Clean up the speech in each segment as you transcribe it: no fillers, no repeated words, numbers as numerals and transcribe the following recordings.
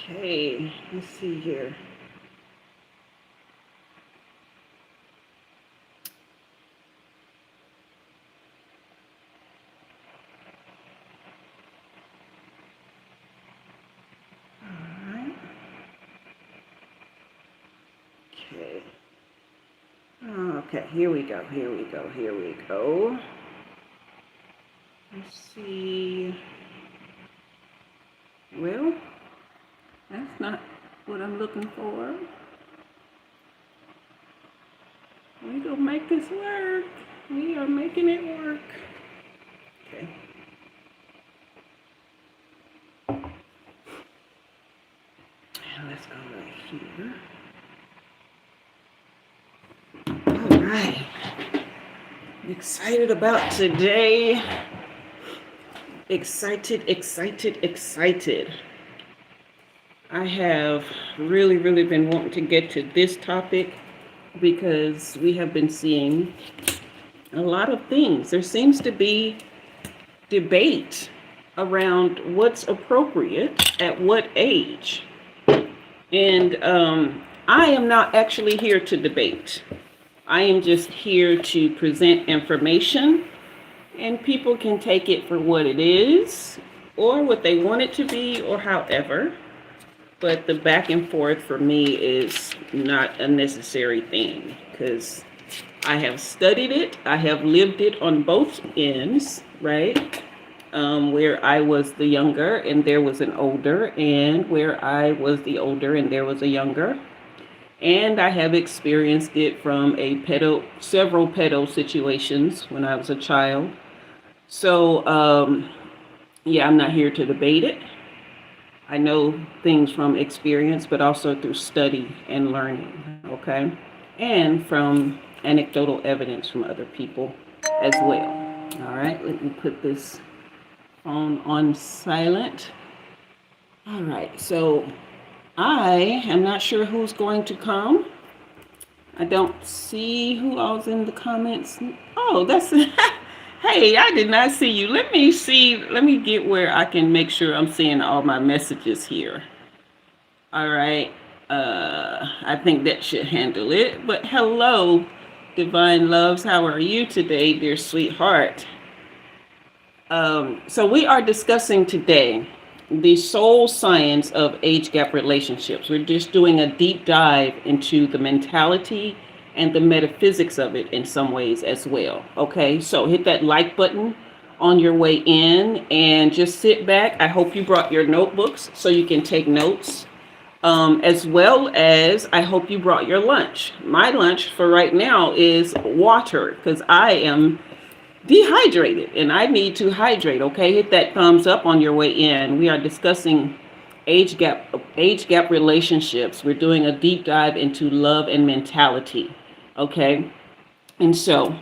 Okay, let's see here. All right. Okay. Okay, here we go. Here we go. Here we go. Let's see. Well, that's not what I'm looking for. We gonna make this work. We are making it work. Okay. Let's go right here. All right. Excited about today. Excited. I have really been wanting to get to this topic because we have been seeing a lot of things. There seems to be debate around what's appropriate at what age. And I am not actually here to debate. I am just here to present information, and people can take it for what it is or what they want it to be or however. But the back and forth for me is not a necessary thing because I have studied it. I have lived it on both ends, right? Where I was the younger and there was an older, and where I was the older and there was a younger. And I have experienced it from several pedo situations when I was a child. So, yeah, I'm not here to debate it. I know things from experience, but also through study and learning, okay? And from anecdotal evidence from other people as well. All right, let me put this phone on silent. All right, so I am not sure who's going to come. I don't see who all's in the comments. Oh, that's hey, I did not see you. Let me get where I can make sure I'm seeing all my messages here. All right. I think that should handle it. But hello, Divine Loves. How are you today, dear sweetheart? So we are discussing today the soul science of age gap relationships. We're just doing a deep dive into the mentality and the metaphysics of it in some ways as well. Okay, so hit that like button on your way in and just sit back. I hope you brought your notebooks so you can take notes. As well as I hope you brought your lunch. My lunch for right now is water because I am dehydrated and I need to hydrate. Okay, hit that thumbs up on your way in. We are discussing age gap relationships. We're doing a deep dive into love and mentality. Okay, and so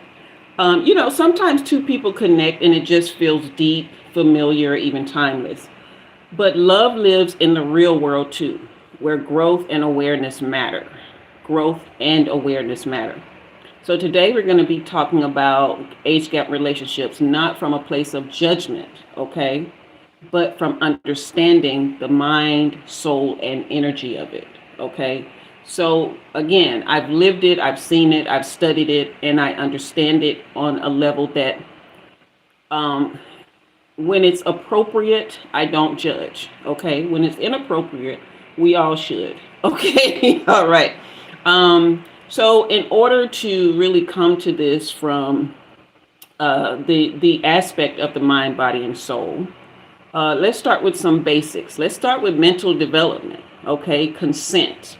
sometimes two people connect and it just feels deep, familiar, even timeless. But love lives in the real world too, where growth and awareness matter. Growth and awareness matter. So today we're going to be talking about age gap relationships, not from a place of judgment, okay, but from understanding the mind, soul, and energy of it, okay? So again, I've lived it, I've seen it, I've studied it, and I understand it on a level that when it's appropriate, I don't judge, okay? When it's inappropriate, we all should, okay? All right. So in order to really come to this from the aspect of the mind, body, and soul, let's start with some basics. Let's start with mental development, okay? Consent,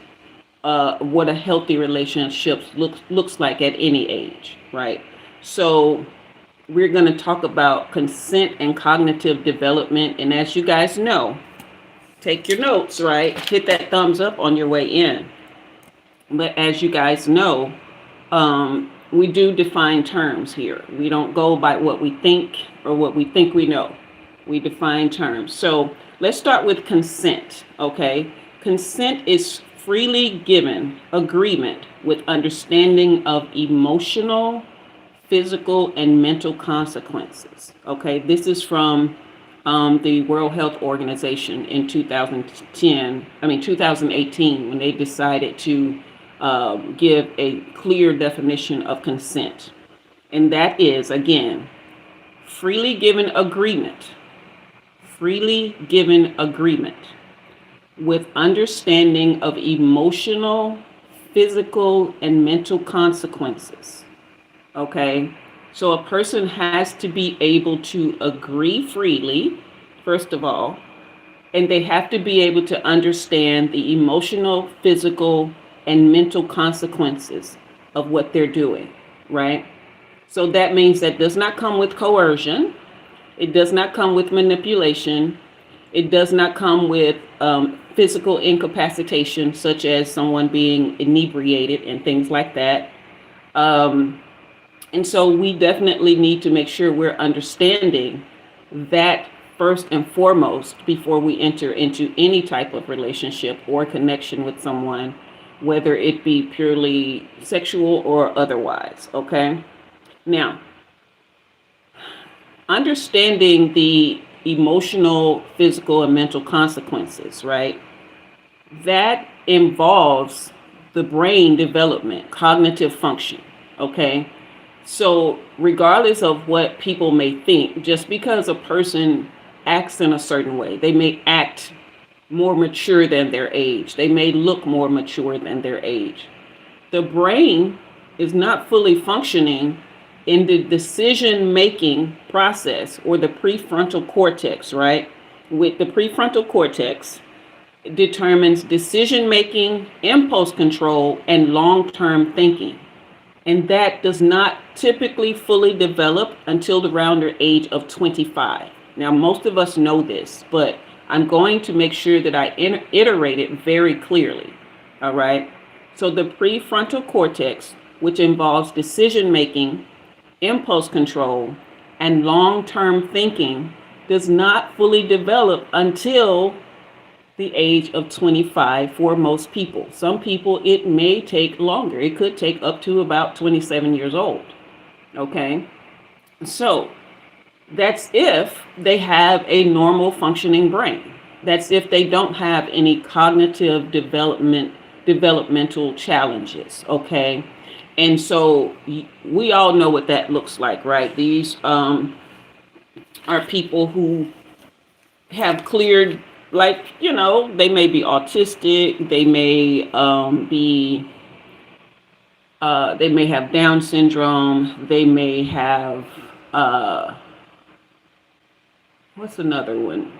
what a healthy relationship looks like at any age, right? So we're going to talk about consent and cognitive development. And as you guys know, take your notes, right? Hit that thumbs up on your way in. But as you guys know, we do define terms here. We don't go by what we think or what we think we know. We define terms. So let's start with consent, okay? Consent is freely given agreement with understanding of emotional, physical, and mental consequences, okay? This is from the World Health Organization in 2018, when they decided to give a clear definition of consent. And that is, again, freely given agreement with understanding of emotional, physical, and mental consequences. Okay? So a person has to be able to agree freely, first of all, and they have to be able to understand the emotional, physical, and mental consequences of what they're doing, right? So that means that does not come with coercion. It does not come with manipulation. It does not come with physical incapacitation, such as someone being inebriated and things like that. And so we definitely need to make sure we're understanding that first and foremost before we enter into any type of relationship or connection with someone, whether it be purely sexual or otherwise, okay? Now, understanding the emotional, physical, and mental consequences, right? That involves the brain development, cognitive function, okay? So regardless of what people may think, just because a person acts in a certain way, they may act more mature than their age, they may look more mature than their age. The brain is not fully functioning in the decision-making process or the prefrontal cortex, right? With the prefrontal cortex determines decision-making, impulse control, and long-term thinking. And that does not typically fully develop until around the age of 25. Now, most of us know this, but I'm going to make sure that I iterate it very clearly, all right? So the prefrontal cortex, which involves decision-making, impulse control, and long-term thinking, does not fully develop until the age of 25 for most people. Some people, it may take longer. It could take up to about 27 years old. Okay? So that's if they have a normal functioning brain. That's if they don't have any cognitive developmental challenges. Okay? And so we all know what that looks like, right? These are people who have cleared, like, you know, they may be autistic, they may they may have Down syndrome, they may have what's another one?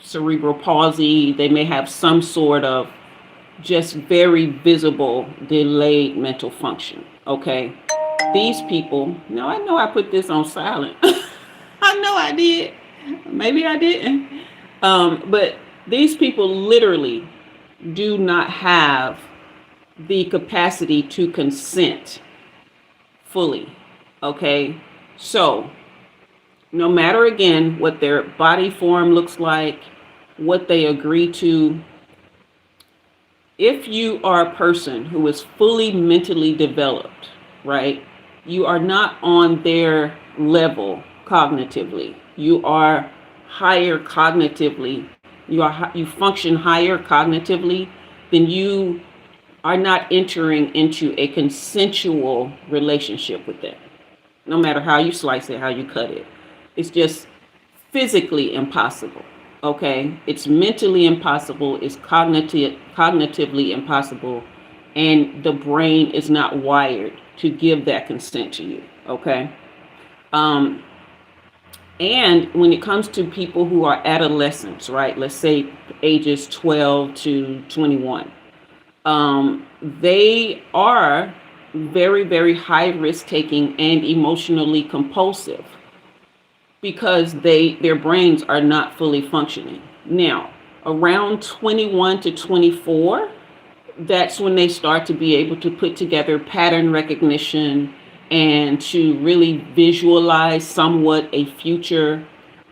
Cerebral palsy, they may have some sort of just very visible delayed mental function. Okay, these people, now I know I put this on silent. I know I did, maybe I didn't. But these people literally do not have the capacity to consent fully. Okay, so no matter again what their body form looks like, what they agree to, if you are a person who is fully mentally developed, right, you are not on their level cognitively. You are higher cognitively. You function higher cognitively, then you are not entering into a consensual relationship with them. No matter how you slice it, how you cut it. It's just physically impossible. Okay, it's mentally impossible, it's cognitively impossible, and the brain is not wired to give that consent to you. Okay, and when it comes to people who are adolescents, right, let's say ages 12 to 21, they are very, very high risk taking and emotionally compulsive, because their brains are not fully functioning. Now, around 21 to 24, that's when they start to be able to put together pattern recognition and to really visualize somewhat a future,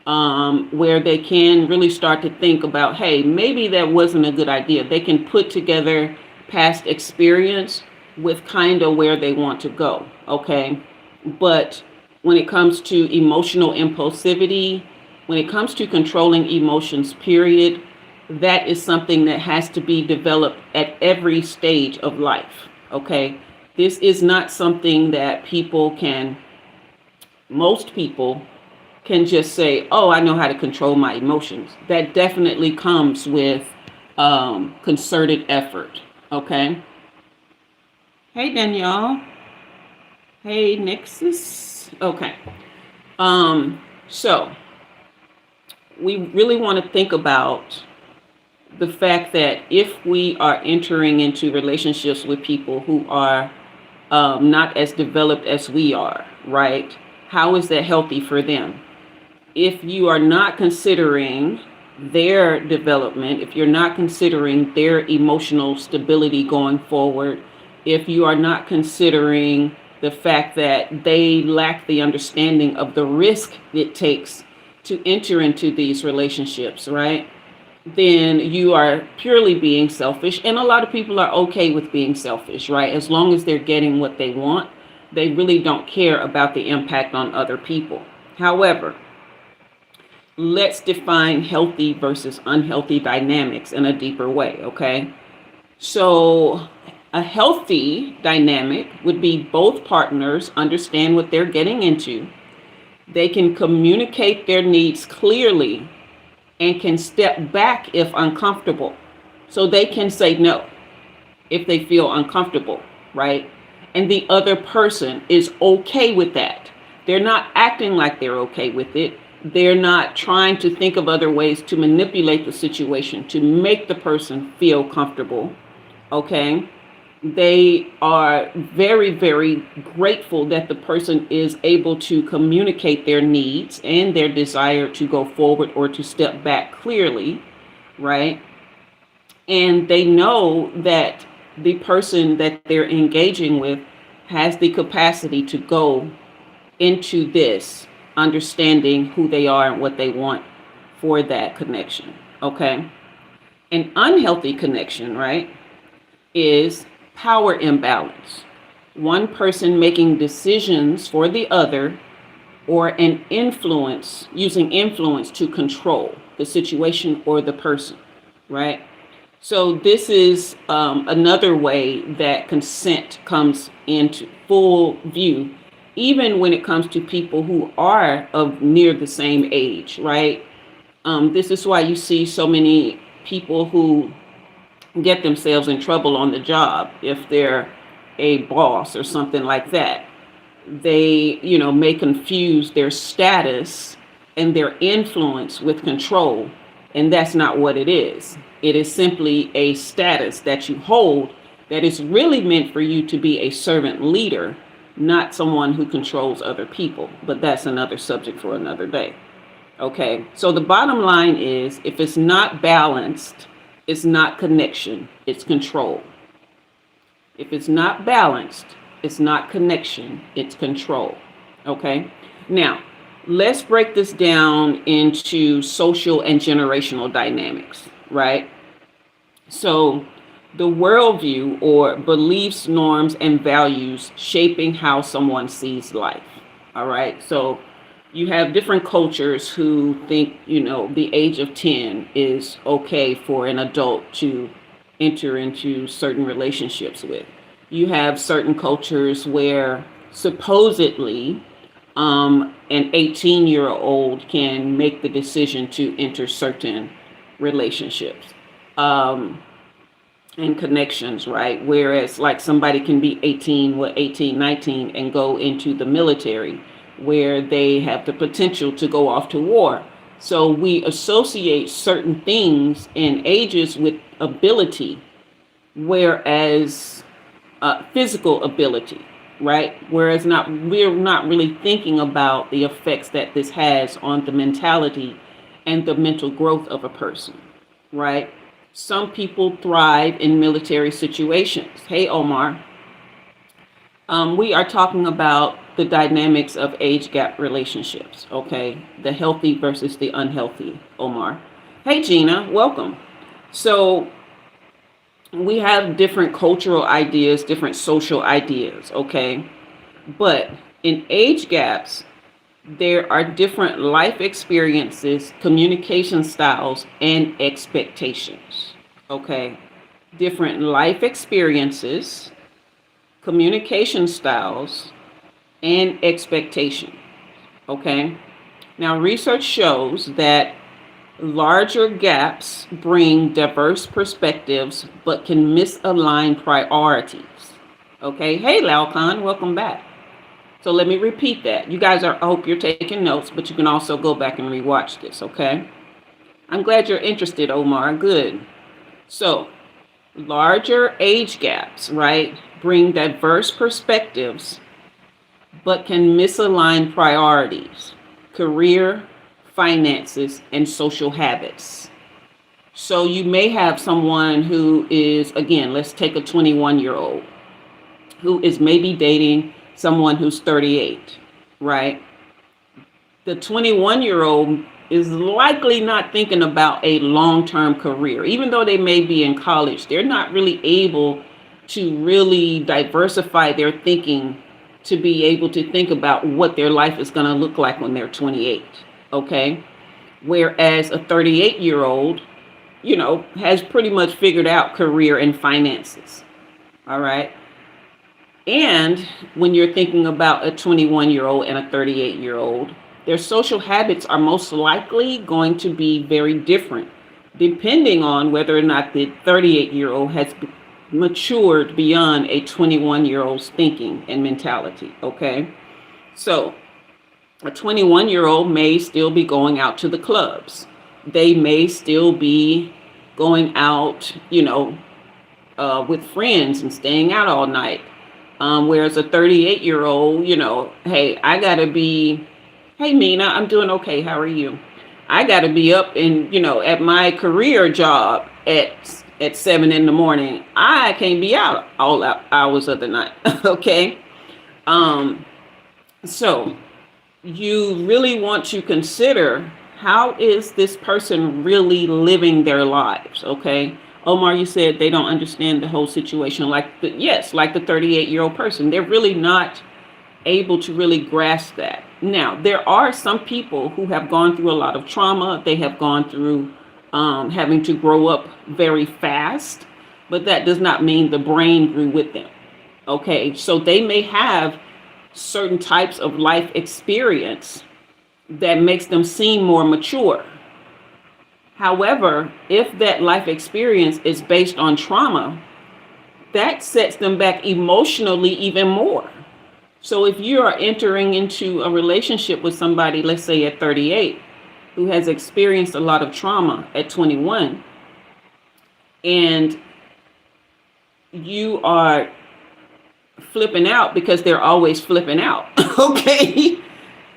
where they can really start to think about, hey, maybe that wasn't a good idea. They can put together past experience with kind of where they want to go, okay? But when it comes to emotional impulsivity when it comes to controlling emotions, period, that is something that has to be developed at every stage of life. Okay. This is not something that most people can just say, oh, I know how to control my emotions. That definitely comes with concerted effort. Okay. Hey, Danielle. Hey, Nexus. Okay. So we really want to think about the fact that if we are entering into relationships with people who are not as developed as we are, right? How is that healthy for them? If you are not considering their development, if you're not considering their emotional stability going forward, if you are not considering the fact that they lack the understanding of the risk it takes to enter into these relationships, right? Then you are purely being selfish. And a lot of people are okay with being selfish, right? As long as they're getting what they want, they really don't care about the impact on other people. However, let's define healthy versus unhealthy dynamics in a deeper way, okay? So a healthy dynamic would be both partners understand what they're getting into. They can communicate their needs clearly and can step back if uncomfortable. So they can say no if they feel uncomfortable, right? And the other person is okay with that. They're not acting like they're okay with it. They're not trying to think of other ways to manipulate the situation to make the person feel comfortable, okay? They are very, very grateful that the person is able to communicate their needs and their desire to go forward or to step back clearly, right? And they know that the person that they're engaging with has the capacity to go into this understanding who they are and what they want for that connection, okay? An unhealthy connection, right, is power imbalance. One person making decisions for the other, or an influence, using influence to control the situation or the person, right? So this is another way that consent comes into full view, even when it comes to people who are of near the same age, right? This is why you see so many people who get themselves in trouble on the job if they're a boss or something like that. They, may confuse their status and their influence with control, and that's not what it is. It is simply a status that you hold that is really meant for you to be a servant leader, not someone who controls other people. But that's another subject for another day. Okay, so the bottom line is, if it's not balanced, it's not connection, it's control. If it's not balanced, it's not connection, it's control. Okay, now let's break this down into social and generational dynamics, right? So the worldview, or beliefs, norms, and values shaping how someone sees life. All right, so you have different cultures who think, the age of 10 is okay for an adult to enter into certain relationships with. You have certain cultures where supposedly an 18-year-old can make the decision to enter certain relationships and connections, right? Whereas like somebody can be 18, 19 and go into the military, where they have the potential to go off to war. So we associate certain things and ages with ability, whereas physical ability, right? Whereas we're not really thinking about the effects that this has on the mentality and the mental growth of a person, right? Some people thrive in military situations. Hey, Omar. We are talking about the dynamics of age gap relationships, okay? The healthy versus the unhealthy, Omar. Hey, Gina, welcome. So we have different cultural ideas, different social ideas, okay? But in age gaps, there are different life experiences, communication styles, and expectations. Okay. Different life experiences, communication styles, and expectation. Okay. Now, research shows that larger gaps bring diverse perspectives but can misalign priorities. Okay. Hey, Laokan, welcome back. So let me repeat that. You guys I hope you're taking notes, but you can also go back and rewatch this, okay? I'm glad you're interested, Omar. Good. So, larger age gaps, right, bring diverse perspectives, but can misalign priorities, career, finances, and social habits. So you may have someone who is, again, let's take a 21-year-old who is maybe dating someone who's 38, right? The 21-year-old is likely not thinking about a long-term career. Even though they may be in college, they're not really able to really diversify their thinking to be able to think about what their life is going to look like when they're 28, okay? Whereas a 38-year-old, has pretty much figured out career and finances, all right? And when you're thinking about a 21-year-old and a 38-year-old, their social habits are most likely going to be very different, depending on whether or not the 38-year-old has matured beyond a 21-year-old's thinking and mentality, okay? So a 21-year-old may still be going out to the clubs. They may still be going out, with friends and staying out all night. Whereas a 38-year-old, hey, hey, Mina, I'm doing okay. How are you? I got to be up and, at my career job at 7 in the morning. I can't be out all hours of the night. Okay. So you really want to consider, how is this person really living their lives? Okay. Omar, you said they don't understand the whole situation. Like the 38-year-old person, they're really not able to really grasp that. Now, there are some people who have gone through a lot of trauma. They have gone through having to grow up very fast, but that does not mean the brain grew with them. Okay, so they may have certain types of life experience that makes them seem more mature. However, if that life experience is based on trauma, that sets them back emotionally even more. So if you are entering into a relationship with somebody, let's say at 38, who has experienced a lot of trauma at 21, and you are flipping out because they're always flipping out, okay?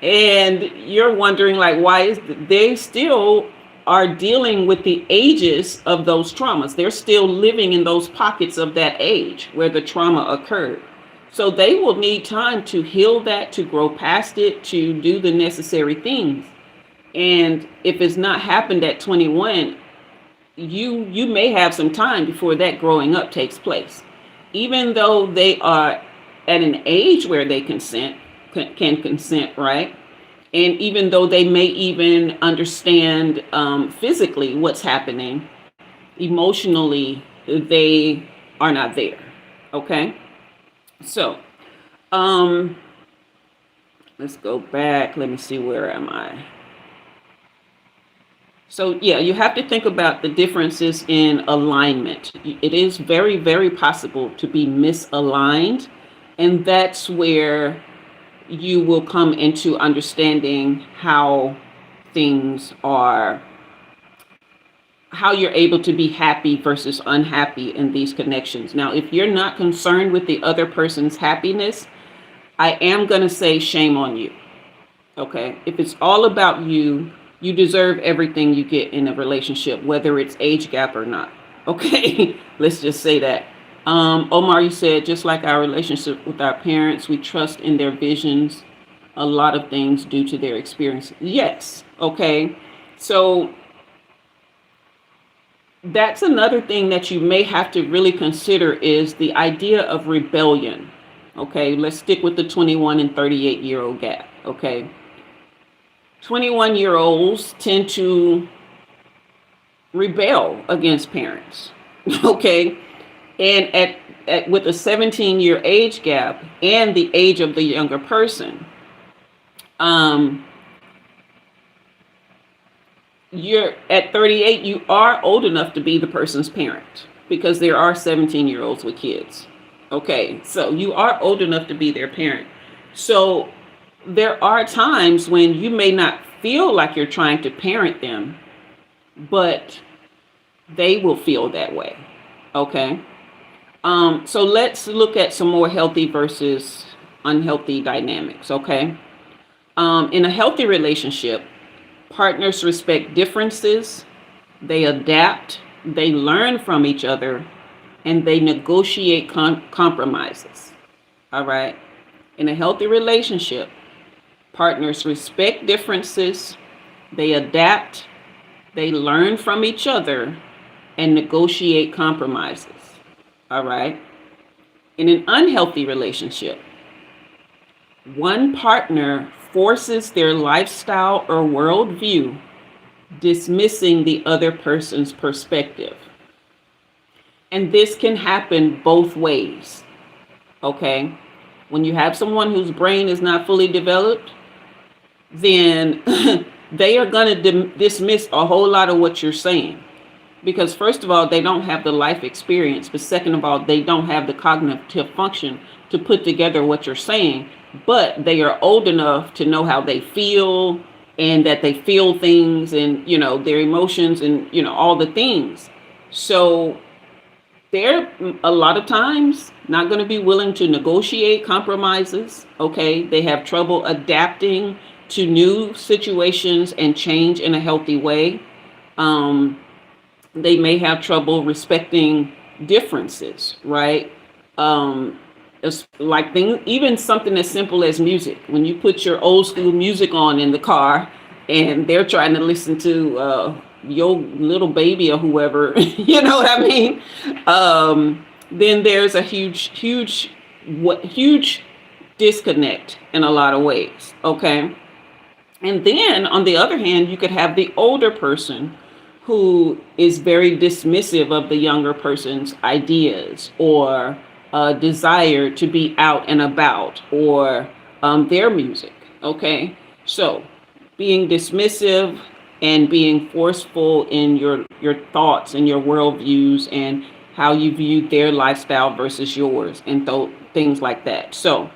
And you're wondering, like, why they still are dealing with the ages of those traumas. They're still living in those pockets of that age where the trauma occurred. So they will need time to heal that, to grow past it, to do the necessary things. And if it's not happened at 21, you may have some time before that growing up takes place. Even though they are at an age where they can consent, right? And even though they may even understand physically what's happening, emotionally, they are not there. Okay? So, let's go back. Let me see, where am I? So, yeah, you have to think about the differences in alignment. It is very, very possible to be misaligned. And that's where you will come into understanding how things are, how you're able to be happy versus unhappy in these connections. Now, if you're not concerned with the other person's happiness, I am going to say shame on you. Okay. If it's all about you, you deserve everything you get in a relationship, whether it's age gap or not. Okay. Let's just say that. Omar, you said, just like our relationship with our parents, we trust in their visions, a lot of things due to their experience. Yes. Okay. So that's another thing that you may have to really consider, is the idea of rebellion. Okay. Let's stick with the 21 and 38-year-old gap. Okay. 21-year-olds tend to rebel against parents. Okay. And at with a 17-year age gap and the age of the younger person, um, you're at 38, you are old enough to be the person's parent because there are 17-year-olds with kids. Okay, so you are old enough to be their parent. So there are times when you may not feel like you're trying to parent them, but they will feel that way. Okay. So let's look at some more healthy versus unhealthy dynamics. Okay. In a healthy relationship, partners respect differences, they adapt, they learn from each other, and they negotiate compromises. All right. In a healthy relationship, partners respect differences, they adapt, they learn from each other, and negotiate compromises. All right. In an unhealthy relationship, one partner forces their lifestyle or worldview, dismissing the other person's perspective. And this can happen both ways. Okay. When you have someone whose brain is not fully developed, then they are going to dismiss a whole lot of what you're saying. Because first of all, they don't have the life experience. But second of all, they don't have the cognitive function to put together what you're saying. But they are old enough to know how they feel and that they feel things and, their emotions and, all the things. So they're a lot of times not going to be willing to negotiate compromises. Okay. They have trouble adapting to new situations and change in a healthy way. They may have trouble respecting differences, right? It's like even something as simple as music. When you put your old school music on in the car and they're trying to listen to your little baby or whoever, you know what I mean? Then there's a huge disconnect in a lot of ways, okay? And then on the other hand, you could have the older person who is very dismissive of the younger person's ideas or desire to be out and about or their music. Okay. So being dismissive and being forceful in your thoughts and your worldviews and how you view their lifestyle versus yours and things like that. So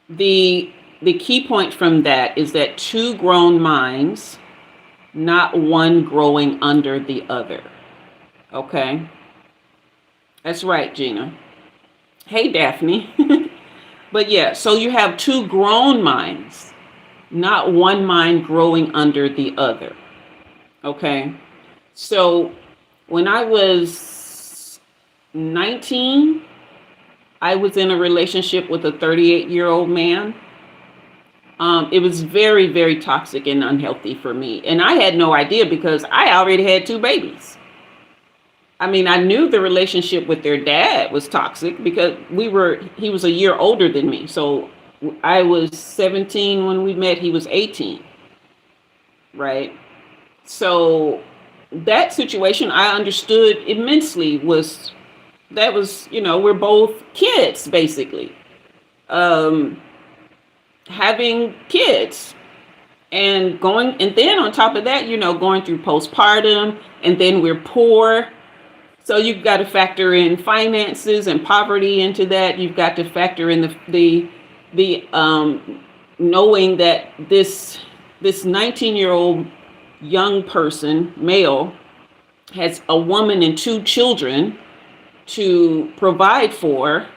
the key point from that is that two grown minds, not one growing under the other. Okay. That's right, Gina. Hey, Daphne. But yeah, so you have two grown minds, not one mind growing under the other. Okay. So when I was 19, I was in a relationship with a 38-year-old man. It was very, very toxic and unhealthy for me. And I had no idea because I already had two babies. I mean, I knew the relationship with their dad was toxic because he was a year older than me. So I was 17 when we met, he was 18. Right. So that situation I understood immensely we're both kids, basically. Having kids and then on top of that, going through postpartum, and then we're poor. So you've got to factor in finances and poverty into that. You've got to factor in the knowing that this 19-year-old young person, male, has a woman and two children to provide for,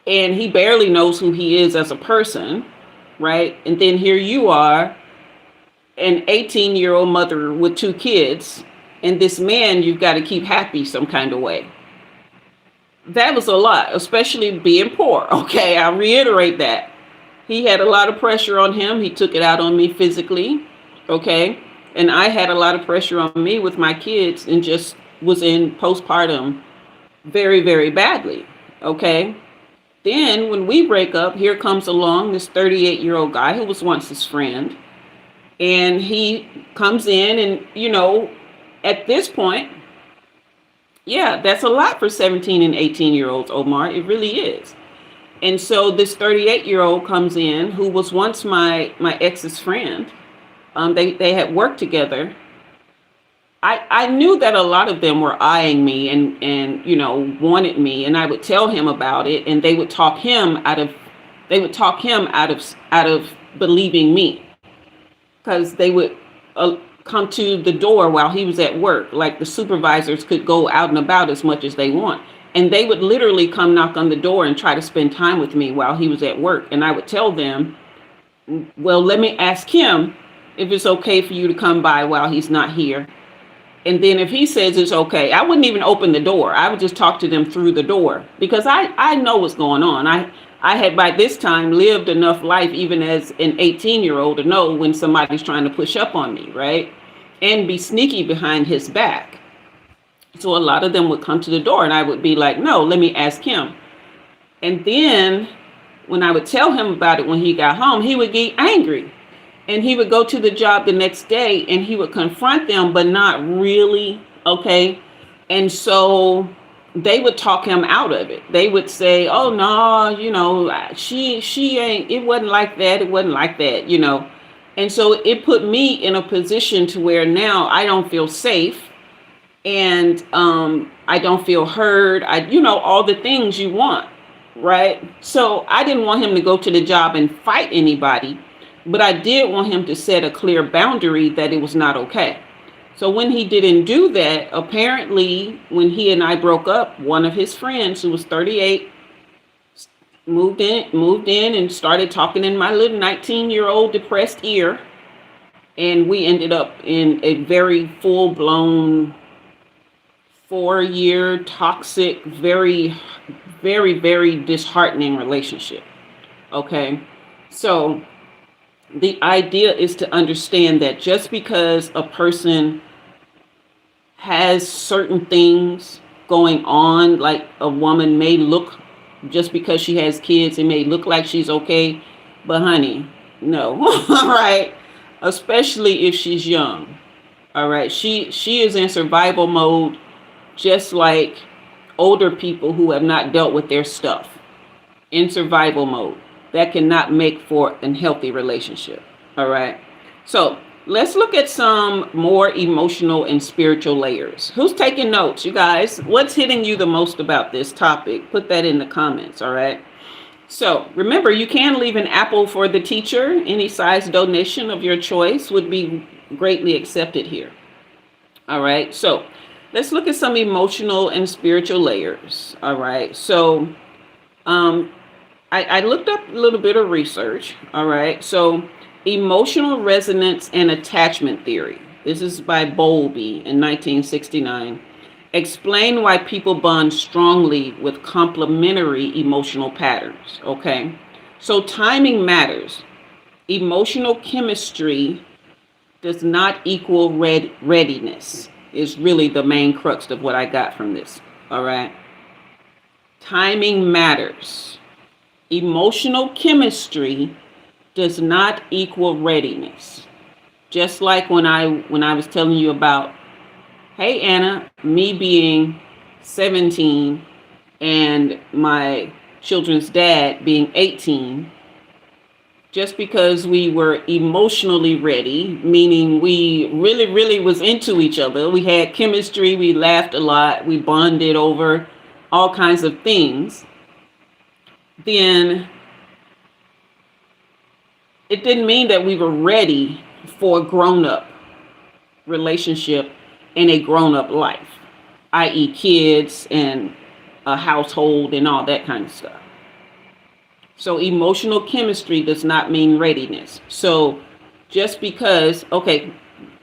and he barely knows who he is as a person, right? And then here you are, an 18-year-old mother with two kids, and this man you've got to keep happy some kind of way. That was a lot, especially being poor. Okay, I reiterate that. He had a lot of pressure on him. He took it out on me physically, okay? And I had a lot of pressure on me with my kids and just was in postpartum very, very badly, okay? Then when we break up, here comes along this 38-year-old guy who was once his friend. And he comes in and, at this point, yeah, that's a lot for 17 and 18-year-olds, Omar. It really is. And so this 38-year-old comes in who was once my ex's friend. They had worked together. I knew that a lot of them were eyeing me and wanted me, and I would tell him about it, and they would talk him out of believing me, because they would come to the door while he was at work. Like, the supervisors could go out and about as much as they want, and they would literally come knock on the door and try to spend time with me while he was at work. And I would tell them, well, let me ask him if it's okay for you to come by while he's not here. And then if he says it's okay, I wouldn't even open the door. I would just talk to them through the door, because I know what's going on. I had by this time lived enough life, even as an 18-year-old, to know when somebody's trying to push up on me, right? And be sneaky behind his back. So a lot of them would come to the door and I would be like, no, let me ask him. And then when I would tell him about it when he got home, he would get angry. And he would go to the job the next day and he would confront them, but not really, okay? And so they would talk him out of it. They would say, oh, no, she ain't, it wasn't like that. It wasn't like that, And so it put me in a position to where now I don't feel safe, and I don't feel heard. All the things you want, right? So I didn't want him to go to the job and fight anybody, but I did want him to set a clear boundary that it was not okay. So when he didn't do that, apparently when he and I broke up, one of his friends who was 38 moved in and started talking in my little 19-year-old depressed ear. And we ended up in a very full-blown 4-year toxic, very, very, very disheartening relationship. Okay. So the idea is to understand that just because a person has certain things going on, like a woman may look, just because she has kids, it may look like she's okay, but honey, no, all right, especially if she's young, all right, she is in survival mode, just like older people who have not dealt with their stuff, in survival mode. That cannot make for a healthy relationship. All right. So let's look at some more emotional and spiritual layers. Who's taking notes, you guys? What's hitting you the most about this topic? Put that in the comments. All right. So remember, you can leave an apple for the teacher. Any size donation of your choice would be greatly accepted here. All right. So let's look at some emotional and spiritual layers. All right. So, I looked up a little bit of research. All right. So emotional resonance and attachment theory. This is by Bowlby in 1969. Explain why people bond strongly with complementary emotional patterns. Okay. So timing matters. Emotional chemistry does not equal readiness is really the main crux of what I got from this. All right. Timing matters. Emotional chemistry does not equal readiness. Just like when I was telling you about, hey, Anna, me being 17 and my children's dad being 18, just because we were emotionally ready, meaning we really, really was into each other. We had chemistry. We laughed a lot. We bonded over all kinds of things. Then it didn't mean that we were ready for a grown-up relationship and a grown-up life, i.e. kids and a household and all that kind of stuff. So emotional chemistry does not mean readiness. So just because, okay,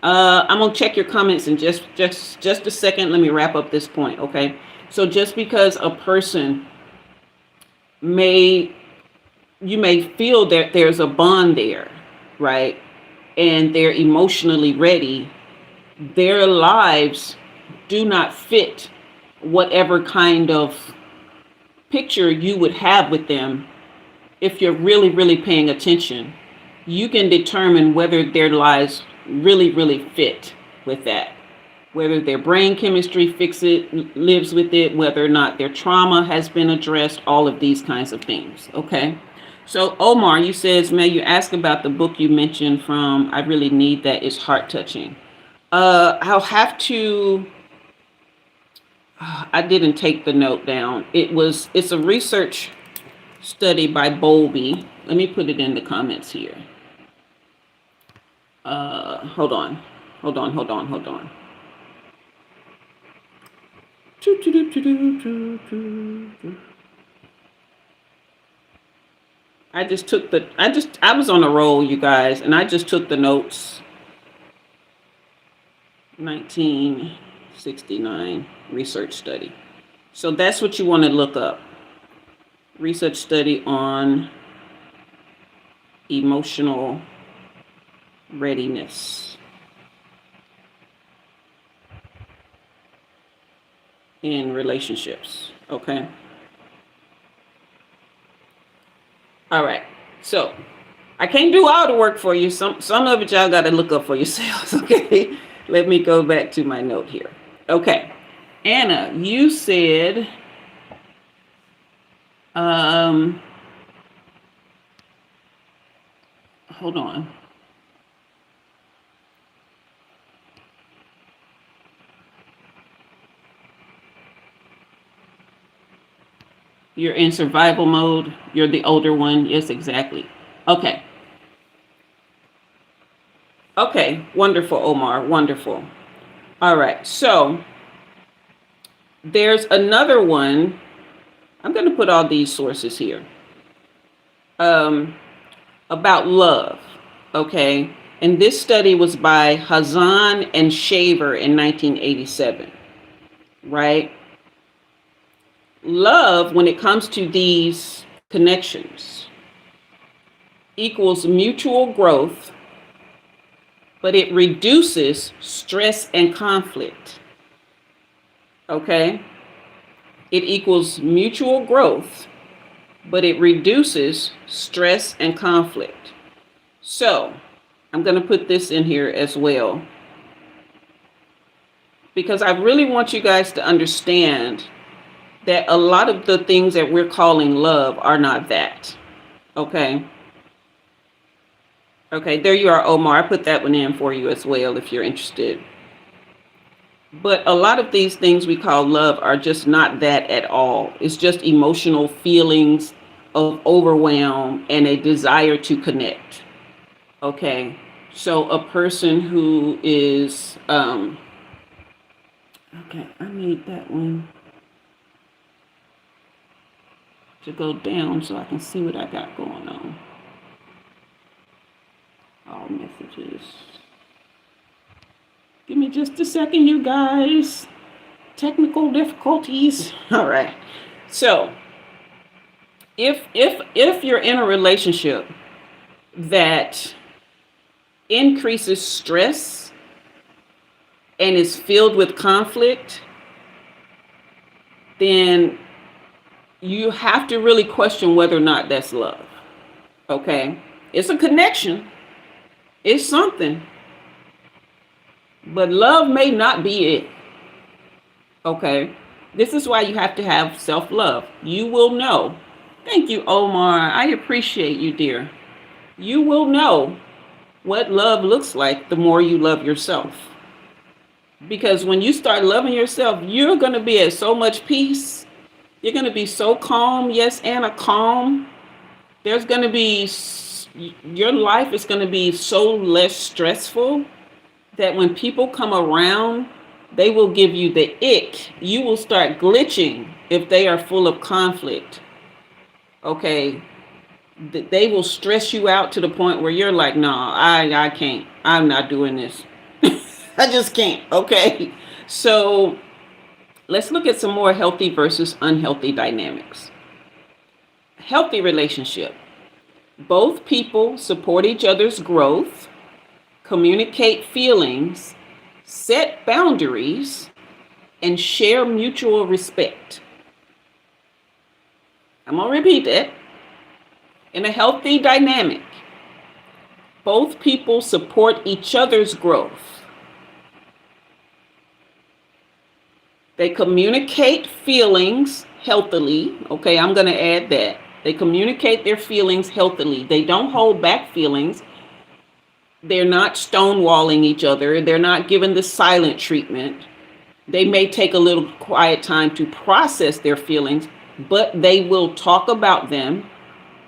I'm going to check your comments in just a second. Let me wrap up this point, okay? So just because a person you may feel that there's a bond there, right? And they're emotionally ready, their lives do not fit whatever kind of picture you would have with them, if you're really, really paying attention, you can determine whether their lives really, really fit with that. Whether their brain chemistry lives with it, whether or not their trauma has been addressed, all of these kinds of things. Okay. So Omar, you says, may you ask about the book you mentioned from I Really Need That is heart touching. I'll have to, I didn't take the note down. It's a research study by Bowlby. Let me put it in the comments here. Hold on. I was on a roll, you guys, and I just took the notes. 1969 research study. So that's what you want to look up. Research study on emotional readiness in relationships. Okay. All right. So I can't do all the work for you. Some of it y'all got to look up for yourselves. Okay. Let me go back to my note here. Okay. Anna, you said, hold on. You're in survival mode. You're the older one. Yes, exactly. Okay. Okay. Wonderful, Omar. Wonderful. All right. So there's another one. I'm going to put all these sources here. About love. Okay. And this study was by Hazan and Shaver in 1987. Right? Love, when it comes to these connections, equals mutual growth, but it reduces stress and conflict. Okay? It equals mutual growth, but it reduces stress and conflict. So, I'm going to put this in here as well, because I really want you guys to understand that a lot of the things that we're calling love are not that. Okay. Okay, there you are, Omar. I put that one in for you as well if you're interested. But a lot of these things we call love are just not that at all. It's just emotional feelings of overwhelm and a desire to connect. Okay. So a person who is, okay, I need that one to go down so I can see what I got going on. All messages. Give me just a second, you guys. Technical difficulties. All right. So, if you're in a relationship that increases stress and is filled with conflict, then you have to really question whether or not that's love. Okay? It's a connection. It's something. But love may not be it. Okay? This is why you have to have self-love. You will know. Thank you, Omar. I appreciate you, dear. You will know what love looks like the more you love yourself. Because when you start loving yourself, you're going to be at so much peace. You're going to be so calm. Yes, Anna, calm. There's going to be, your life is going to be so less stressful that when people come around, they will give you the ick. You will start glitching if they are full of conflict. Okay. They will stress you out to the point where you're like, no, I can't. I'm not doing this. I just can't. Okay. So let's look at some more healthy versus unhealthy dynamics. Healthy relationship. Both people support each other's growth, communicate feelings, set boundaries, and share mutual respect. I'm going to repeat that. In a healthy dynamic, both people support each other's growth. They communicate feelings healthily. Okay, I'm going to add that. They communicate their feelings healthily. They don't hold back feelings. They're not stonewalling each other. They're not given the silent treatment. They may take a little quiet time to process their feelings, but they will talk about them,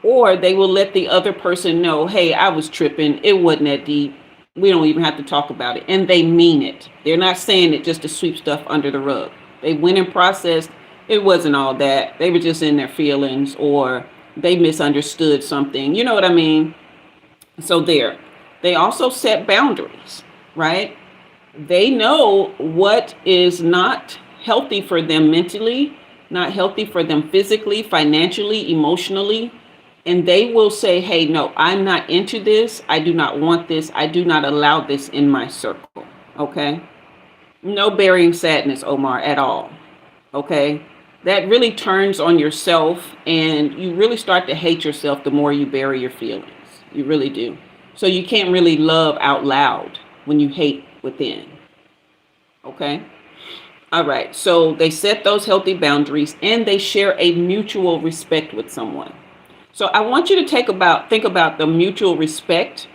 or they will let the other person know, hey, I was tripping. It wasn't that deep. We don't even have to talk about it. And they mean it. They're not saying it just to sweep stuff under the rug. They went and processed. It wasn't all that. They were just in their feelings, or they misunderstood something. You know what I mean? So there. They also set boundaries, right? They know what is not healthy for them mentally, not healthy for them physically, financially, emotionally. And they will say, hey, no, I'm not into this. I do not want this. I do not allow this in my circle. Okay. No burying sadness, Omar, at all. Okay. That really turns on yourself, and you really start to hate yourself the more you bury your feelings. You really do. So you can't really love out loud when you hate within. Okay. All right. So they set those healthy boundaries, and they share a mutual respect with someone. So I want you to think about the mutual respect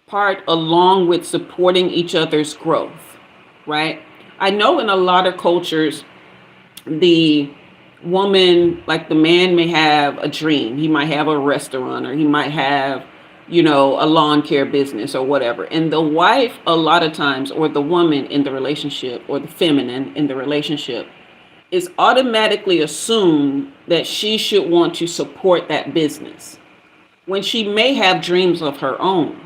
part along with supporting each other's growth, right? I know in a lot of cultures, the woman, like the man may have a dream. He might have a restaurant, or he might have, a lawn care business or whatever. And the wife, a lot of times, or the woman in the relationship, or the feminine in the relationship, is automatically assumed that she should want to support that business when she may have dreams of her own.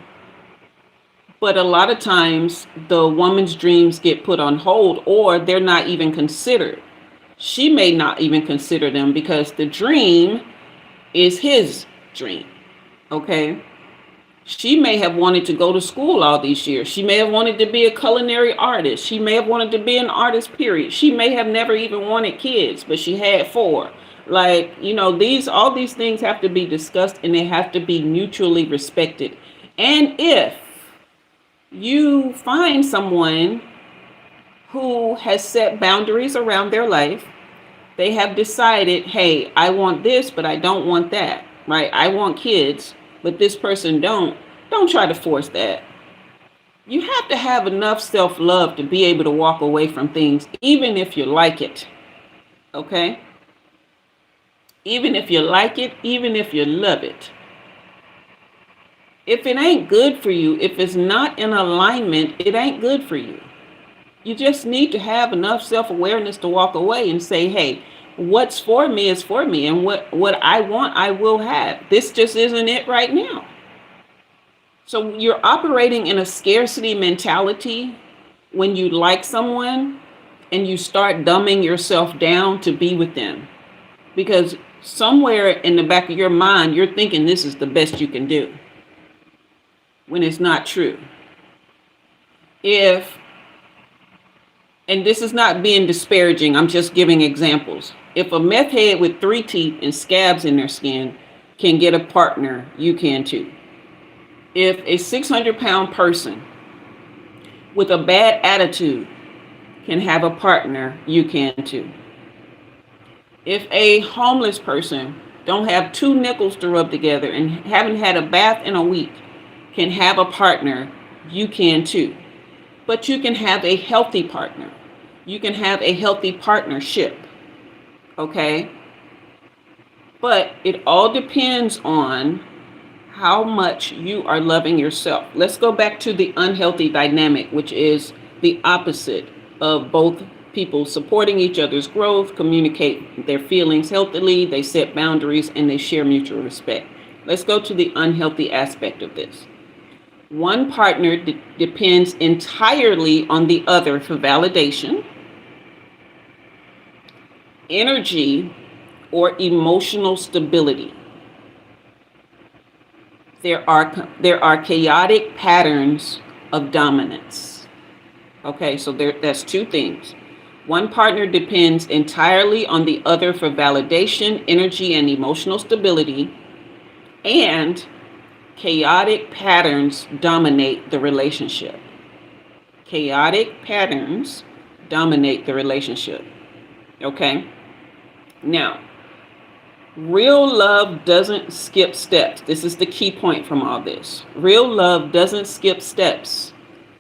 But a lot of times the woman's dreams get put on hold, or they're not even considered. She may not even consider them because the dream is his dream. Okay. She may have wanted to go to school all these years. She may have wanted to be a culinary artist. She may have wanted to be an artist, period. She may have never even wanted kids, but she had 4. Like, all these things have to be discussed, and they have to be mutually respected. And if you find someone who has set boundaries around their life, they have decided, hey, I want this, but I don't want that, right? I want kids, but this person don't try to force that. You have to have enough self-love to be able to walk away from things, even if you like it. Okay? Even if you like it, even if you love it. If it ain't good for you, if it's not in alignment, it ain't good for you. You just need to have enough self-awareness to walk away and say, hey, what's for me is for me, and what I want, I will have. This just isn't it right now. So you're operating in a scarcity mentality when you like someone and you start dumbing yourself down to be with them. Because somewhere in the back of your mind, you're thinking this is the best you can do, when it's not true. And this is not being disparaging, I'm just giving examples. If a meth head with 3 teeth and scabs in their skin can get a partner, you can too. If a 600-pound person with a bad attitude can have a partner, you can too. If a homeless person don't have 2 nickels to rub together and haven't had a bath in a week can have a partner, you can too. But you can have a healthy partner. You can have a healthy partnership. Okay? But it all depends on how much you are loving yourself. Let's go back to the unhealthy dynamic, which is the opposite of both people supporting each other's growth, communicate their feelings healthily, they set boundaries, and they share mutual respect. Let's go to the unhealthy aspect of this. One partner depends entirely on the other for validation, energy, or emotional stability. There are chaotic patterns of dominance. Okay, so that's 2 things. One partner depends entirely on the other for validation, energy, and emotional stability, and chaotic patterns dominate the relationship. Chaotic patterns dominate the relationship. Okay? Now, real love doesn't skip steps. This is the key point from all this. Real love doesn't skip steps,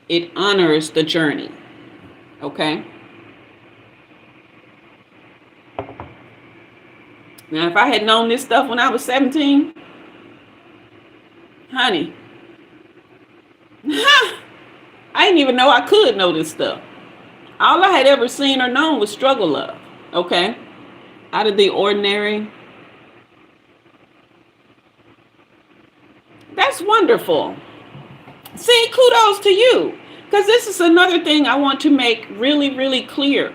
it honors the journey. Okay? Now, if I had known this stuff when I was 17, honey, I didn't even know I could know this stuff. All I had ever seen or known was struggle love. Okay? Out of the ordinary. That's wonderful. See, kudos to you. Because this is another thing I want to make really, really clear.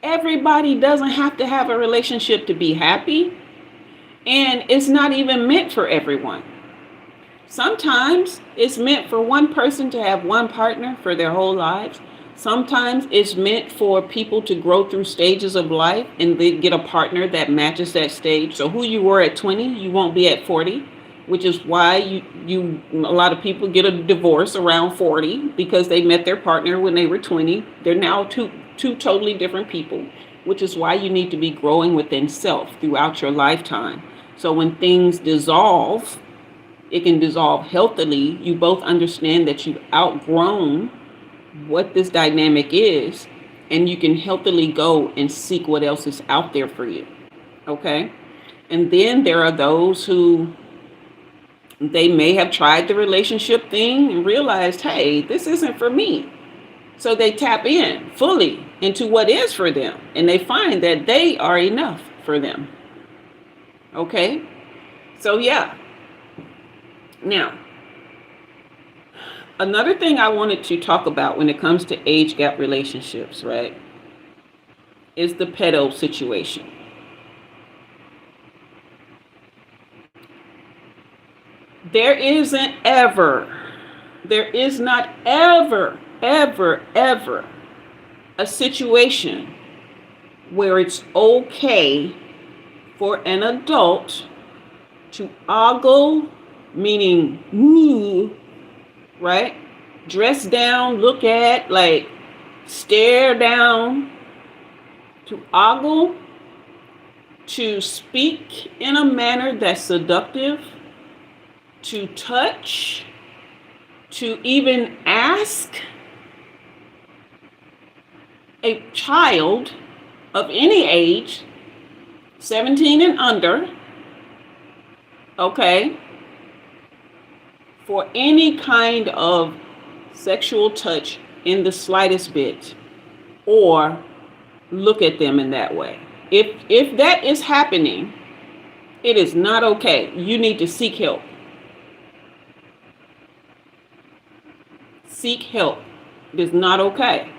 Everybody doesn't have to have a relationship to be happy. And it's not even meant for everyone. Sometimes it's meant for one person to have one partner for their whole lives. Sometimes it's meant for people to grow through stages of life and they get a partner that matches that stage. So who you were at 20, you won't be at 40, which is why a lot of people get a divorce around 40 because they met their partner when they were 20. They're now two totally different people, which is why you need to be growing within self throughout your lifetime. So when things dissolve, it can dissolve healthily. You both understand that you've outgrown what this dynamic is, and you can healthily go and seek what else is out there for you. Okay? And then there are those who they may have tried the relationship thing and realized, hey, this isn't for me. So they tap in fully into what is for them, and they find that they are enough for them. Okay? So yeah. Now, another thing I wanted to talk about when it comes to age gap relationships, right, is the pedo situation. There is not ever a situation where it's okay for an adult to ogle, meaning woo, right? Dress down, look at, like stare down, to ogle, to speak in a manner that's seductive, to touch, to even ask a child of any age, 17 and under, okay, for any kind of sexual touch in the slightest bit, or look at them in that way. If that is happening, it is not okay. You need to seek help. Seek help. It is not okay.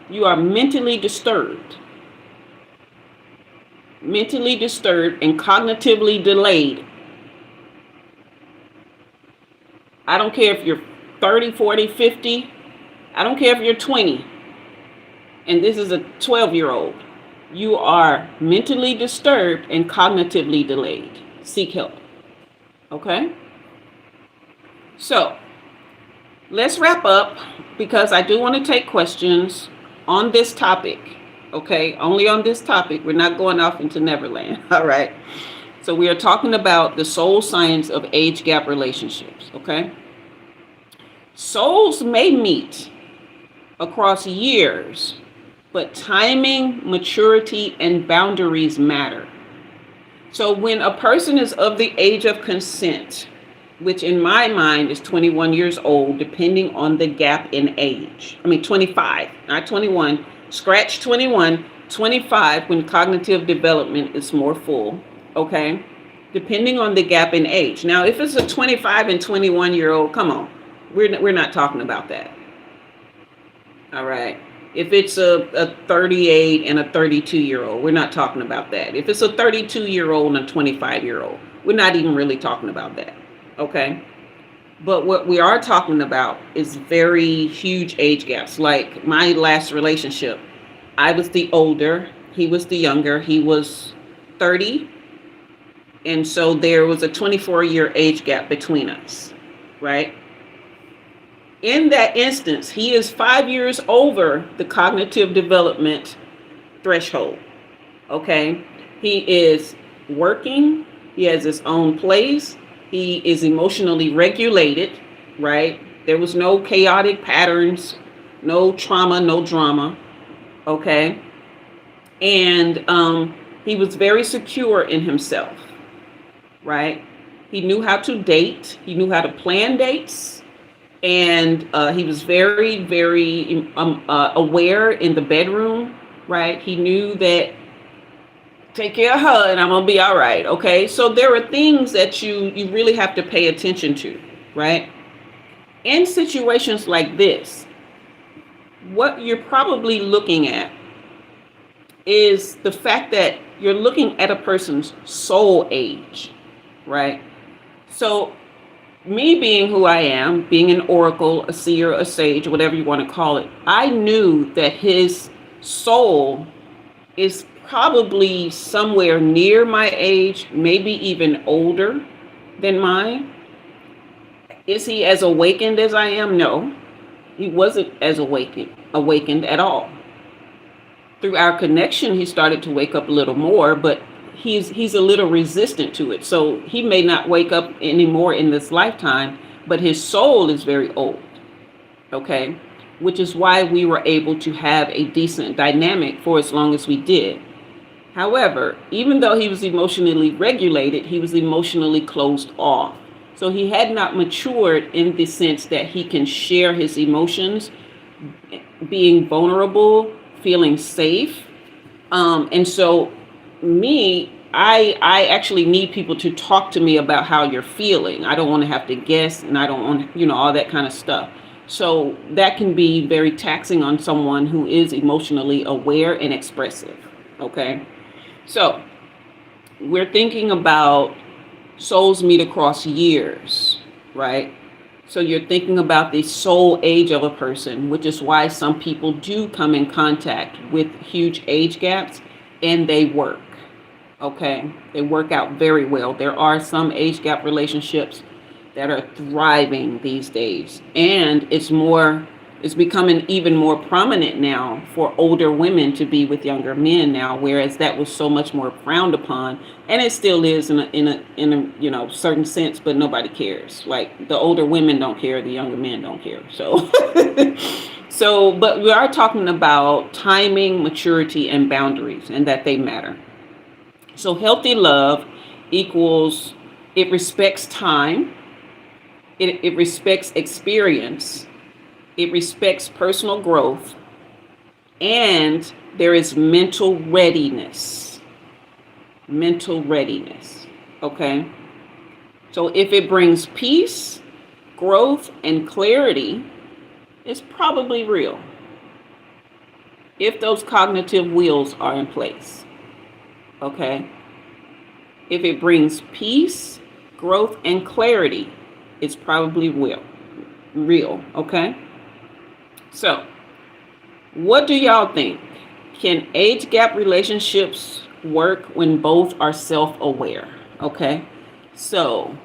You are mentally disturbed. Mentally disturbed and cognitively delayed. I don't care if you're 30, 40, 50. I don't care if you're 20 and this is a 12-year-old. You are mentally disturbed and cognitively delayed. Seek help. Okay? So, let's wrap up because I do want to take questions on this topic. Okay? Only on this topic. We're not going off into Neverland. All right? So we are talking about the soul science of age gap relationships, okay? Souls may meet across years, but timing, maturity, and boundaries matter. So when a person is of the age of consent, which in my mind is 21 years old, depending on the gap in age. 25, not 21, scratch 21, 25 when cognitive development is more full. Okay, depending on the gap in age. Now, if it's a 25 and 21-year-old, come on, we're not talking about that. All right. If it's a 38 and a 32-year-old, we're not talking about that. If it's a 32-year-old and a 25-year-old, we're not even really talking about that. Okay. But what we are talking about is very huge age gaps. Like my last relationship, I was the older, he was the younger. He was 30, and so there was a 24-year age gap between us, right? In that instance, he is 5 years over the cognitive development threshold. Okay. He is working, he has his own place, he is emotionally regulated, right? There was no chaotic patterns, no trauma, no drama. Okay. And he was very secure in himself, right? He knew how to date, he knew how to plan dates, and he was very, very aware in the bedroom, right? He knew that take care of her and I'm gonna be all right. Okay. So there are things that you really have to pay attention to, right? In situations like this, what you're probably looking at is the fact that you're looking at a person's soul age, right? So me being who I am, being an oracle, a seer, a sage, whatever you want to call it, I knew that his soul is probably somewhere near my age, maybe even older than mine. Is he as awakened as I am? No, he wasn't as awakened at all. Through our connection, he started to wake up a little more, but he's a little resistant to it. So he may not wake up anymore in this lifetime, but his soul is very old. Okay, which is why we were able to have a decent dynamic for as long as we did. However, even though he was emotionally regulated, he was emotionally closed off. So he had not matured in the sense that he can share his emotions, being vulnerable, feeling safe. And so I actually need people to talk to me about how you're feeling. I don't want to have to guess, and I don't want, all that kind of stuff. So that can be very taxing on someone who is emotionally aware and expressive. Okay. So we're thinking about souls meet across years, right? So you're thinking about the soul age of a person, which is why some people do come in contact with huge age gaps and they work. Okay. They work out very well. There are some age gap relationships that are thriving these days. And it's becoming even more prominent now for older women to be with younger men now, whereas that was so much more frowned upon, and it still is in a certain sense, but nobody cares. Like the older women don't care, the younger men don't care. So but we are talking about timing, maturity, and boundaries, and that they matter. So healthy love equals it respects time, it respects experience, it respects personal growth, and there is mental readiness. Mental readiness. Okay. So if it brings peace, growth, and clarity, it's probably real. If those cognitive wheels are in place. Okay. If it brings peace, growth, and clarity, it's probably real. Okay. So, what do y'all think? Can age gap relationships work when both are self-aware? Okay. So,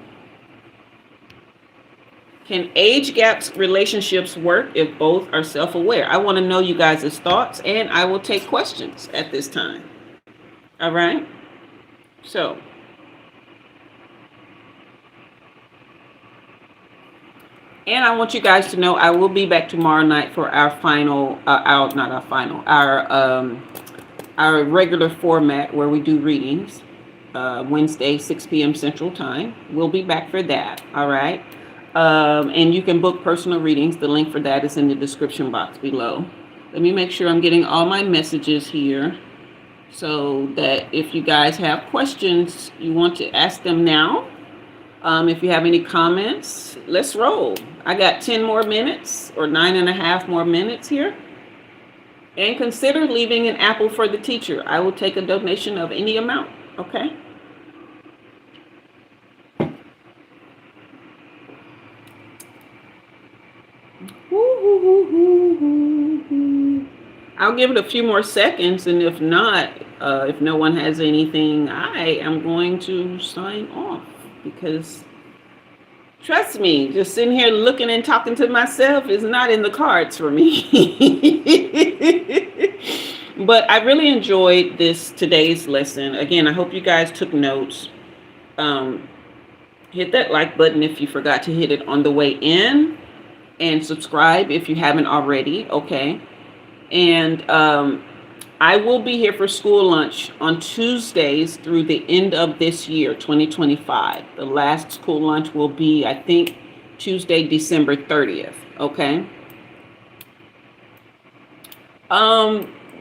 can age gaps relationships work if both are self-aware? I want to know you guys' thoughts, and I will take questions at this time. All right. So, and I want you guys to know I will be back tomorrow night for our final, our regular format where we do readings, Wednesday, 6 p.m. Central Time. We'll be back for that. All right. And you can book personal readings. The link for that is in the description box below. Let me make sure I'm getting all my messages here so that if you guys have questions, you want to ask them now. If you have any comments, let's roll. I got 10 more minutes or 9.5 more minutes here. And consider leaving an apple for the teacher. I will take a donation of any amount. Okay. I'll give it a few more seconds, and if not, if no one has anything, I am going to sign off because trust me, just sitting here looking and talking to myself is not in the cards for me. But I really enjoyed today's lesson. Again, I hope you guys took notes. Hit that like button if you forgot to hit it on the way in, and subscribe if you haven't already. Okay. And I will be here for school lunch on Tuesdays through the end of this year, 2025. The last school lunch will be, I think, Tuesday, December 30th. Okay.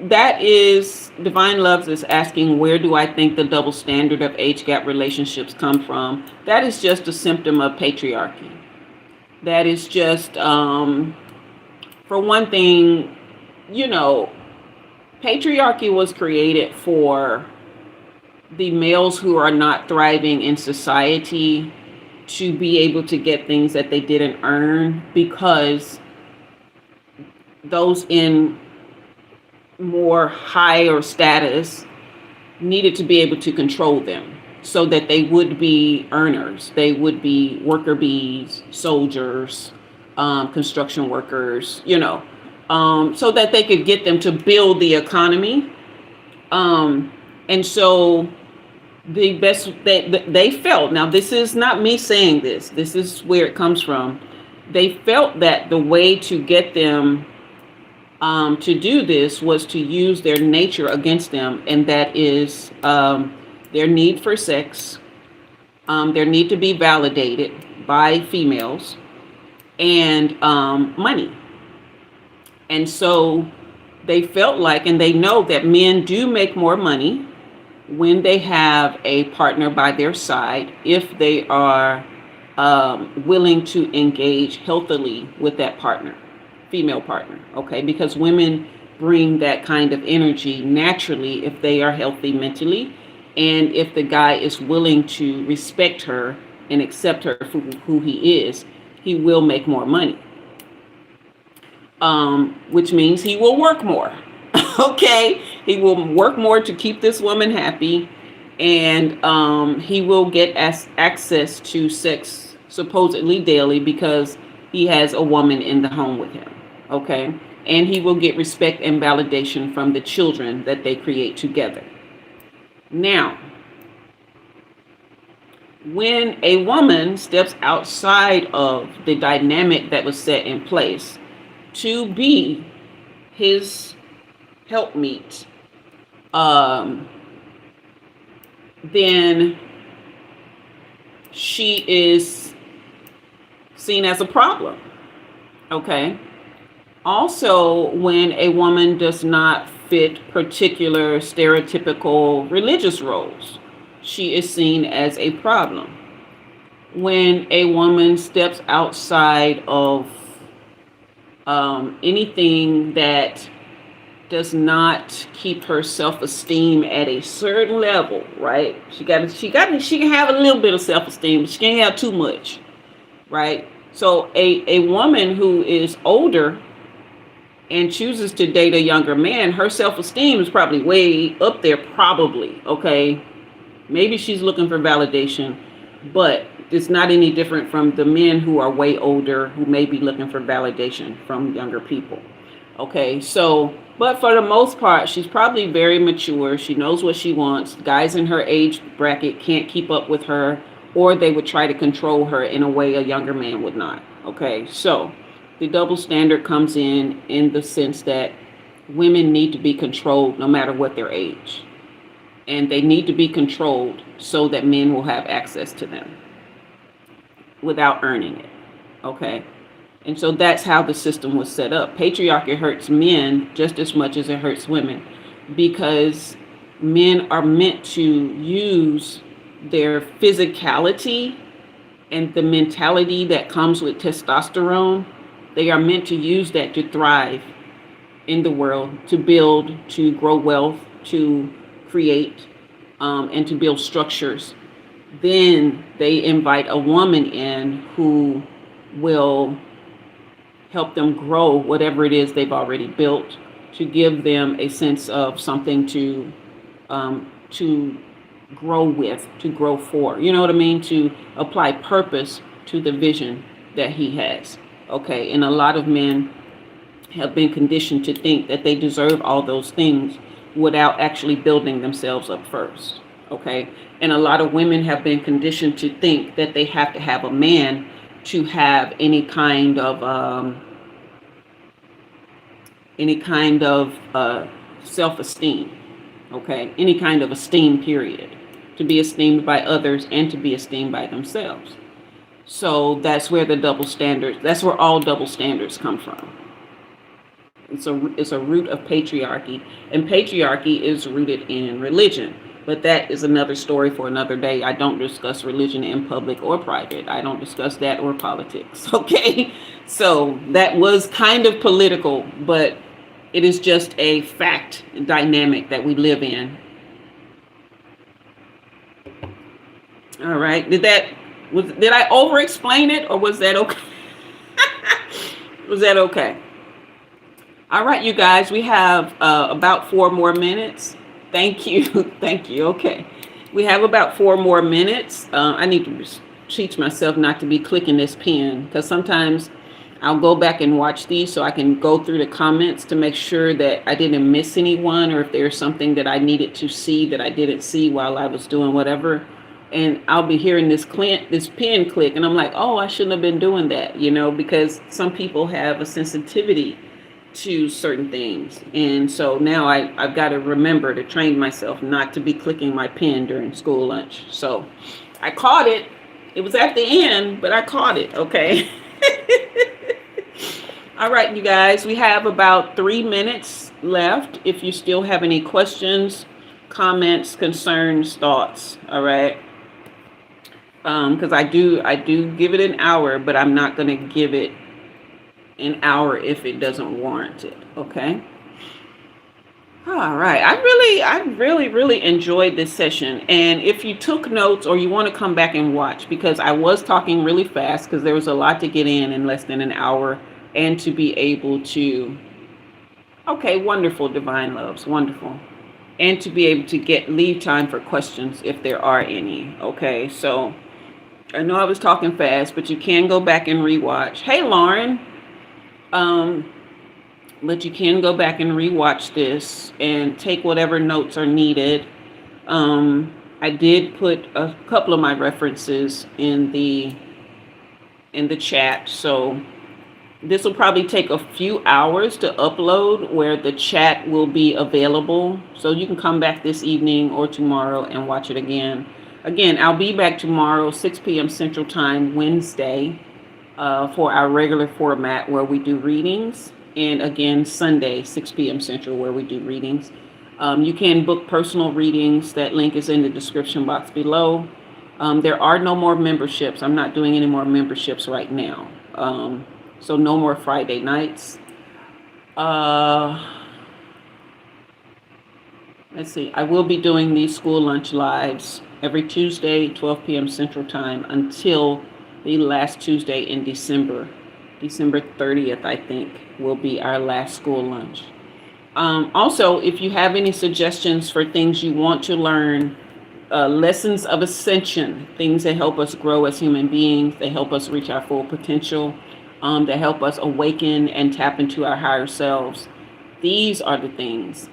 That is, Divine Loves is asking, where do I think the double standard of age gap relationships come from? That is just a symptom of patriarchy. That is just, for one thing, patriarchy was created for the males who are not thriving in society to be able to get things that they didn't earn, because those in more higher status needed to be able to control them so that they would be earners. They would be worker bees, soldiers, construction workers, so that they could get them to build the economy. And so the best they felt, now this is not me saying this is where it comes from. They felt that the way to get them to do this was to use their nature against them, and that is their need for sex, their need to be validated by females, and money. And so they felt like, and they know that men do make more money when they have a partner by their side, if they are willing to engage healthily with that partner, female partner, okay? Because women bring that kind of energy naturally if they are healthy mentally, and if the guy is willing to respect her and accept her for who he is, he will make more money. Which means he will work more. Okay, he will work more to keep this woman happy, and he will get access to sex supposedly daily because he has a woman in the home with him. Okay, and he will get respect and validation from the children that they create together. Now, when a woman steps outside of the dynamic that was set in place to be his helpmeet, then she is seen as a problem. Okay. Also, when a woman does not fit particular stereotypical religious roles, she is seen as a problem. When a woman steps outside of anything that does not keep her self-esteem at a certain level, right? She can have a little bit of self-esteem, but she can't have too much, right? So a woman who is older and chooses to date a younger man, her self-esteem is probably way up there, probably, okay? Maybe she's looking for validation, but it's not any different from the men who are way older who may be looking for validation from younger people. Okay, so, but for the most part, she's probably very mature. She knows what she wants. Guys in her age bracket can't keep up with her, or they would try to control her in a way a younger man would not. Okay, so the double standard comes in the sense that women need to be controlled no matter what their age. And they need to be controlled so that men will have access to them without earning it. Okay. And so that's how the system was set up. Patriarchy hurts men just as much as it hurts women, because men are meant to use their physicality and the mentality that comes with testosterone. They are meant to use that to thrive in the world, to build, to grow wealth, to create, and to build structures. Then they invite a woman in who will help them grow whatever it is they've already built, to give them a sense of something to grow with, to grow for. You know what I mean? To apply purpose to the vision that he has. Okay, and a lot of men have been conditioned to think that they deserve all those things without actually building themselves up first. Okay, and a lot of women have been conditioned to think that they have to have a man to have any kind of self-esteem. Okay, any kind of esteem, period, to be esteemed by others and to be esteemed by themselves. So that's where that's where all double standards come from. It's a root of patriarchy, and patriarchy is rooted in religion. But that is another story for another day. I don't discuss religion in public or private. I don't discuss that or politics. Okay, so that was kind of political, but it is just a fact dynamic that we live in. All right, did I over explain it, or was that okay? Was that okay? All right, you guys, we have about 4 more minutes. Thank you. Thank you. Okay. We have about 4 more minutes. I need to teach myself not to be clicking this pen, because sometimes I'll go back and watch these so I can go through the comments to make sure that I didn't miss anyone, or if there's something that I needed to see that I didn't see while I was doing whatever. And I'll be hearing this pen click, and I'm like, oh, I shouldn't have been doing that, because some people have a sensitivity to certain things. And so now I've got to remember to train myself not to be clicking my pen during school lunch. So I caught it. It was at the end, but I caught it. Okay. All right, you guys, we have about 3 minutes left. If you still have any questions, comments, concerns, thoughts. All right. Because I do give it an hour, but I'm not going to give it an hour if it doesn't warrant it. Okay. All right. I really enjoyed this session. And if you took notes or you want to come back and watch, because I was talking really fast because there was a lot to get in less than an hour, and to be able to, okay, wonderful, divine loves, wonderful. And to be able to leave time for questions if there are any. Okay. So I know I was talking fast, but you can go back and rewatch. Hey, Lauren. But you can go back and rewatch this and take whatever notes are needed. I did put a couple of my references in the chat, so this will probably take a few hours to upload, where the chat will be available, so you can come back this evening or tomorrow and watch it again. Again, I'll be back tomorrow, 6 p.m. Central Time, Wednesday, for our regular format where we do readings, and again Sunday 6 p.m. Central where we do readings. You can book personal readings. That link is in the description box below. There are no more memberships. I'm not doing any more memberships right now, so no more Friday nights. Let's see, I will be doing these school lunch lives every Tuesday 12 p.m. Central Time until the last Tuesday in December 30th, I think, will be our last school lunch. Also, if you have any suggestions for things you want to learn, lessons of ascension, things that help us grow as human beings, that help us reach our full potential, that help us awaken and tap into our higher selves, these are the things.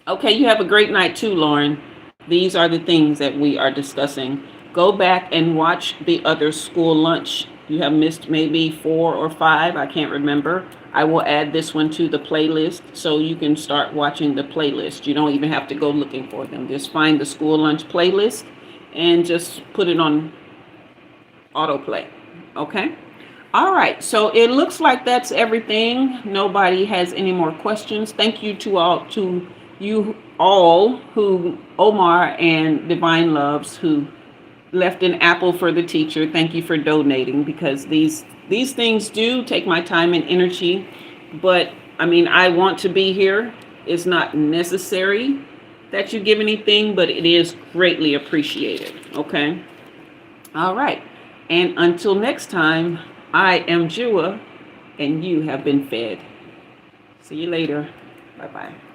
Okay, you have a great night too, Lauren. These are the things that we are discussing. Go back and watch the other school lunch. You have missed maybe 4 or 5. I can't remember. I will add this one to the playlist so you can start watching the playlist. You don't even have to go looking for them. Just find the school lunch playlist and just put it on autoplay. Okay? All right. So it looks like that's everything. Nobody has any more questions. Thank you to you all who, Omar and Divine Loves, who left an apple for the teacher. Thank you for donating, because these things do take my time and energy, but I mean, I want to be here. It's not necessary that you give anything, but it is greatly appreciated. Okay. All right. And until next time, I am Jua, and you have been fed. See you later. Bye-bye.